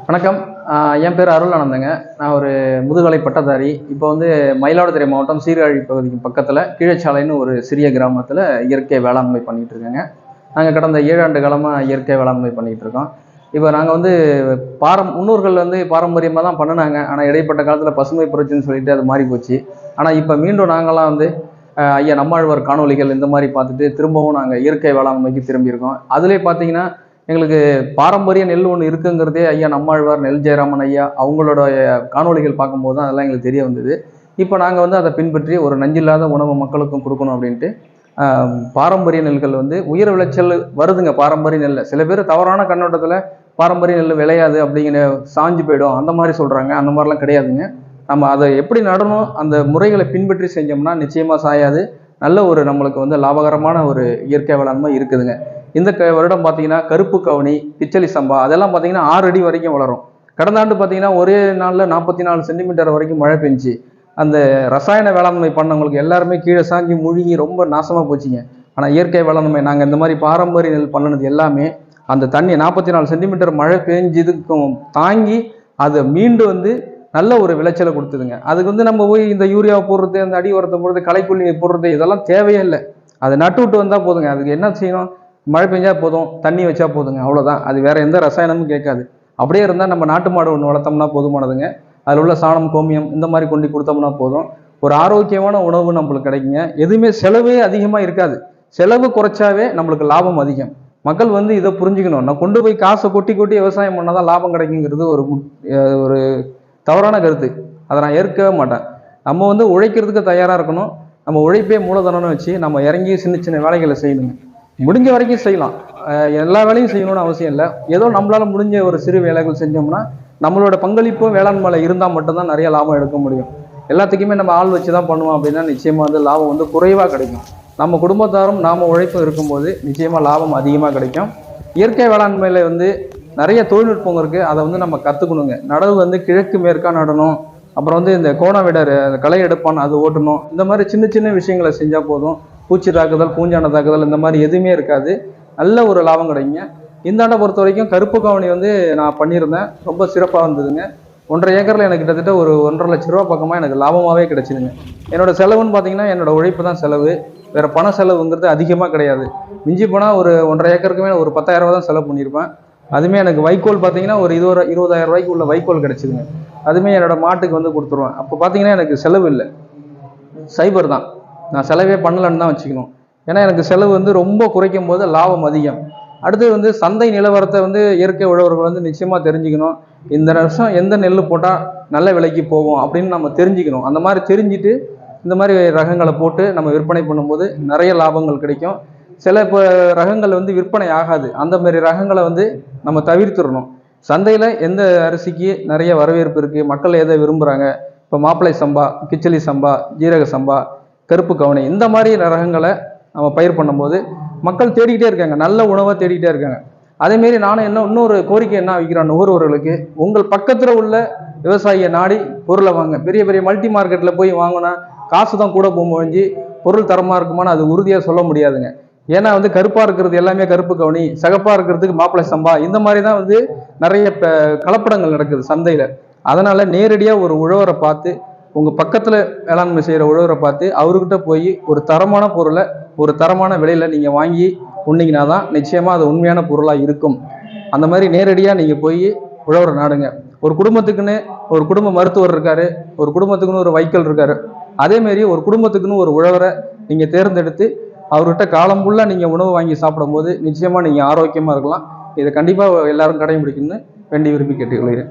வணக்கம். என் பேர் அருள் ஆனந்தங்க. நான் ஒரு முதுகலை பட்டதாரி. இப்போ வந்து மயிலாடுதுறை மாவட்டம் சீர்காழி பகுதிக்கு பக்கத்தில் கீழச்சாலைன்னு ஒரு சிறிய கிராமத்தில் இயற்கை வேளாண்மை பண்ணிகிட்டு இருக்கேங்க. நாங்கள் கடந்த 7 ஆண்டு காலமாக இயற்கை வேளாண்மை பண்ணிகிட்டு இருக்கோம். இப்போ நாங்கள் வந்து முன்னோர்கள் வந்து பாரம்பரியமாக தான் பண்ணினாங்க. ஆனால் இடைப்பட்ட காலத்தில் பசுமை புரட்சின்னு சொல்லிட்டு அது மாறி போச்சு. ஆனால் இப்போ மீண்டும் நாங்களாம் வந்து ஐயா நம்மாழ்வார் காணொலிகள் இந்த மாதிரி பார்த்துட்டு திரும்பவும் நாங்கள் இயற்கை வேளாண்மைக்கு திரும்பியிருக்கோம். அதிலே பார்த்தீங்கன்னா எங்களுக்கு பாரம்பரிய நெல் ஒன்று இருக்குங்கிறதே ஐயா நம்மாழ்வார், நெல் ஜெயராமன் ஐயா அவங்களோட காணொலிகள் பார்க்கும்போது தான் அதெல்லாம் எங்களுக்கு தெரிய வந்தது. இப்போ நாங்கள் வந்து அதை பின்பற்றி ஒரு நஞ்சில்லாத உணவு மக்களுக்கும் கொடுக்கணும் அப்படின்ட்டு பாரம்பரிய நெல்கள் வந்து உயர் விளைச்சல் வருதுங்க. பாரம்பரிய நெல்லை சில பேர் தவறான கண்ணோட்டத்தில் பாரம்பரிய நெல் விளையாது அப்படிங்கிற சாஞ்சு போயிடும் அந்த மாதிரி சொல்கிறாங்க. அந்த மாதிரிலாம் கிடையாதுங்க. நம்ம அதை எப்படி நடணும் அந்த முறைகளை பின்பற்றி செஞ்சோம்னா நிச்சயமாக சாயாது. நல்ல ஒரு நம்மளுக்கு வந்து லாபகரமான ஒரு இயற்கை வேளாண்மை இருக்குதுங்க. இந்த வருடம் பார்த்தீங்கன்னா கருப்பு கவுனி, கிச்சலி சம்பா அதெல்லாம் பார்த்தீங்கன்னா 6 அடி வரைக்கும் வளரும். கடந்த ஆண்டு பார்த்தீங்கன்னா ஒரே நாளில் 44 சென்டிமீட்டர் வரைக்கும் மழை பெஞ்சு அந்த ரசாயன வேளாண்மை பண்ணவங்களுக்கு எல்லாருமே கீழே சாஞ்சி முழுகி ரொம்ப நாசமாக போச்சுங்க. ஆனால் இயற்கை வேளாண்மை நாங்கள் இந்த மாதிரி பாரம்பரிய நெல் பண்ணினது எல்லாமே அந்த தண்ணி 44 சென்டிமீட்டர் மழை பெஞ்சதுக்கும் தாங்கி அதை மீண்டு வந்து நல்ல ஒரு விளைச்சலை கொடுத்துதுங்க. அதுக்கு வந்து நம்ம போய் இந்த யூரியாவை போடுறது, அந்த அடி உரத்தை போடுறது, களைக்கொல்லியை போடுறது இதெல்லாம் தேவையே இல்லை. அதை நட்டு விட்டு வந்தால் போதுங்க. அதுக்கு என்ன செய்யணும், மழை பெஞ்சா போதும், தண்ணி வச்சா போதுங்க, அவ்வளோதான். அது வேற எந்த ரசாயனமும் கேட்காது. அப்படியே இருந்தால் நம்ம நாட்டு மாடு ஒன்று வளர்த்தோம்னா போதுமானதுங்க. அதில் உள்ள சாணம், கோமியம் இந்த மாதிரி கொண்டு கொடுத்தோம்னா போதும். ஒரு ஆரோக்கியமான உணவு நம்மளுக்கு கிடைக்குங்க. எதுவுமே செலவே அதிகமாக இருக்காது. செலவு குறைச்சாவே நம்மளுக்கு லாபம் அதிகம். மக்கள் வந்து இதை புரிஞ்சுக்கணும். நான் கொண்டு போய் காசை கொட்டி கொட்டி விவசாயம் பண்ணால் தான் லாபம் கிடைக்குங்கிறது ஒரு தவறான கருத்து. அதை நான் ஏற்கவே மாட்டேன். நம்ம வந்து உழைக்கிறதுக்கு தயாராக இருக்கணும். நம்ம உழைப்பே மூலதனம்னு வச்சு நம்ம இறங்கி சின்ன சின்ன வேலைகளை செய்யணுங்க. முடிஞ்ச வரைக்கும் செய்யலாம். எல்லா வேலையும் செய்யணும்னு அவசியம் இல்லை. ஏதோ நம்மளால முடிஞ்ச ஒரு சிறு வேலைகள் செஞ்சோம்னா நம்மளோட பங்களிப்பும் வேளாண்மையில் இருந்தால் மட்டும்தான் நிறைய லாபம் எடுக்க முடியும். எல்லாத்துக்குமே நம்ம ஆள் வச்சு தான் பண்ணுவோம் அப்படின்னா நிச்சயமாக வந்து லாபம் வந்து குறைவாக கிடைக்கும். நம்ம குடும்பத்தாரும் நாம் உழைப்பும் இருக்கும்போது நிச்சயமாக லாபம் அதிகமாக கிடைக்கும். இயற்கை வேளாண்மையில் வந்து நிறைய தொழில்நுட்பம் இருக்குது. அதை வந்து நம்ம கற்றுக்கணுங்க. நடவு வந்து கிழக்கு மேற்கா நடணும். அப்புறம் வந்து இந்த கோணவிடர் களை எடுப்பான் அது ஓட்டணும். இந்த மாதிரி சின்ன சின்ன விஷயங்களை செஞ்சால் போதும். பூச்சி தாக்குதல், பூஞ்சான தாக்குதல் இந்த மாதிரி எதுவுமே இருக்காது. நல்ல ஒரு லாபம் கிடைக்குங்க. இந்த ஆண்டை பொறுத்த வரைக்கும் கருப்பு கவுனி வந்து நான் பண்ணியிருந்தேன். ரொம்ப சிறப்பாக இருந்ததுங்க. 1.5 ஏக்கரில் எனக்கு கிட்டத்தட்ட ஒரு 1.5 லட்ச ரூபா பக்கமாக எனக்கு லாபமாகவே கிடைச்சிதுங்க. என்னோட செலவுன்னு பார்த்தீங்கன்னா என்னோட உழைப்பு தான் செலவு. வேறு பண செலவுங்கிறது அதிகமாக கிடையாது. மிஞ்சி போனால் ஒரு 1.5 ஏக்கருக்குமே ஒரு 10,000 ரூபா தான் செலவு பண்ணியிருப்பேன். அதுவுமே எனக்கு வைக்கோல் பார்த்தீங்கன்னா ஒரு 20,000 ரூபாய்க்கு உள்ள வைக்கோல் கிடைச்சிதுங்க. அதுவுமே என்னோட மாட்டுக்கு வந்து கொடுத்துருவேன். அப்போ பார்த்தீங்கன்னா எனக்கு செலவு இல்லை, சைபர் தான். நான் செலவே பண்ணலன்னு தான் வச்சுக்கணும். ஏன்னா எனக்கு செலவு வந்து ரொம்ப குறைக்கும் போது லாபம் அதிகம். அடுத்து வந்து சந்தை நிலவரத்தை வந்து இயற்கை உழவர்கள் வந்து நிச்சயமாக தெரிஞ்சுக்கணும். இந்த வருஷம் எந்த நெல் போட்டால் நல்ல விலைக்கு போகும் அப்படின்னு நம்ம தெரிஞ்சுக்கணும். அந்த மாதிரி தெரிஞ்சுட்டு இந்த மாதிரி ரகங்களை போட்டு நம்ம விற்பனை பண்ணும்போது நிறைய லாபங்கள் கிடைக்கும். சில இப்போ ரகங்கள் வந்து விற்பனை ஆகாது. அந்த மாதிரி ரகங்களை வந்து நம்ம தவிர்த்துடணும். சந்தையில் எந்த அரிசிக்கு நிறைய வரவேற்பு இருக்குது, மக்கள் எதை விரும்புகிறாங்க, இப்போ மாப்பிள்ளை சம்பா, கிச்சலி சம்பா, ஜீரக சம்பா, கருப்பு கவுனி இந்த மாதிரி ரகங்களை நம்ம பயிர் பண்ணும்போது மக்கள் தேடிக்கிட்டே இருக்காங்க, நல்ல உணவை தேடிக்கிட்டே இருக்காங்க. அதேமாரி நானும் இன்னொரு கோரிக்கை என்ன வைக்கிறேன் நுகர்வோர்களுக்கு, உங்கள் பக்கத்தில் உள்ள விவசாயியை நாடி பொருளை வாங்க. பெரிய பெரிய மல்டி மார்க்கெட்டில் போய் வாங்கினா காசு தான் கூட போகும்போது பொருள் தரமாக இருக்குமான்னு அது உறுதியாக சொல்ல முடியாதுங்க. ஏன்னா வந்து கருப்பாக இருக்கிறது எல்லாமே கருப்பு கவுனி, சகப்பாக இருக்கிறதுக்கு மாப்பிள்ளை சம்பா இந்த மாதிரி தான் வந்து நிறைய கலப்படங்கள் நடக்குது சந்தையில். அதனால் நேரடியாக ஒரு உழவரை பார்த்து, உங்கள் பக்கத்தில் வேளாண்மை செய்கிற உழவரை பார்த்து அவர்கிட்ட போய் ஒரு தரமான பொருளை ஒரு தரமான விலையில் நீங்கள் வாங்கி உண்ணிங்கன்னா தான் நிச்சயமாக அது உண்மையான பொருளாக இருக்கும். அந்த மாதிரி நேரடியாக நீங்கள் போய் உழவரை நாடுங்க. ஒரு குடும்பத்துக்குன்னு ஒரு குடும்ப மருத்துவர் இருக்கார், ஒரு குடும்பத்துக்குன்னு ஒரு வைக்கல் இருக்கார். அதேமாரி ஒரு குடும்பத்துக்குன்னு ஒரு உழவரை நீங்கள் தேர்ந்தெடுத்து அவர்கிட்ட காலம் ஃபுல்லாக நீங்கள் உணவு வாங்கி சாப்பிடும் போது நிச்சயமாக நீங்கள் ஆரோக்கியமாக இருக்கலாம். இதை கண்டிப்பாக எல்லாரும் கடைபிடிக்கணும்னு வேண்டி விரும்பி கேட்டுக்கொள்கிறேன்.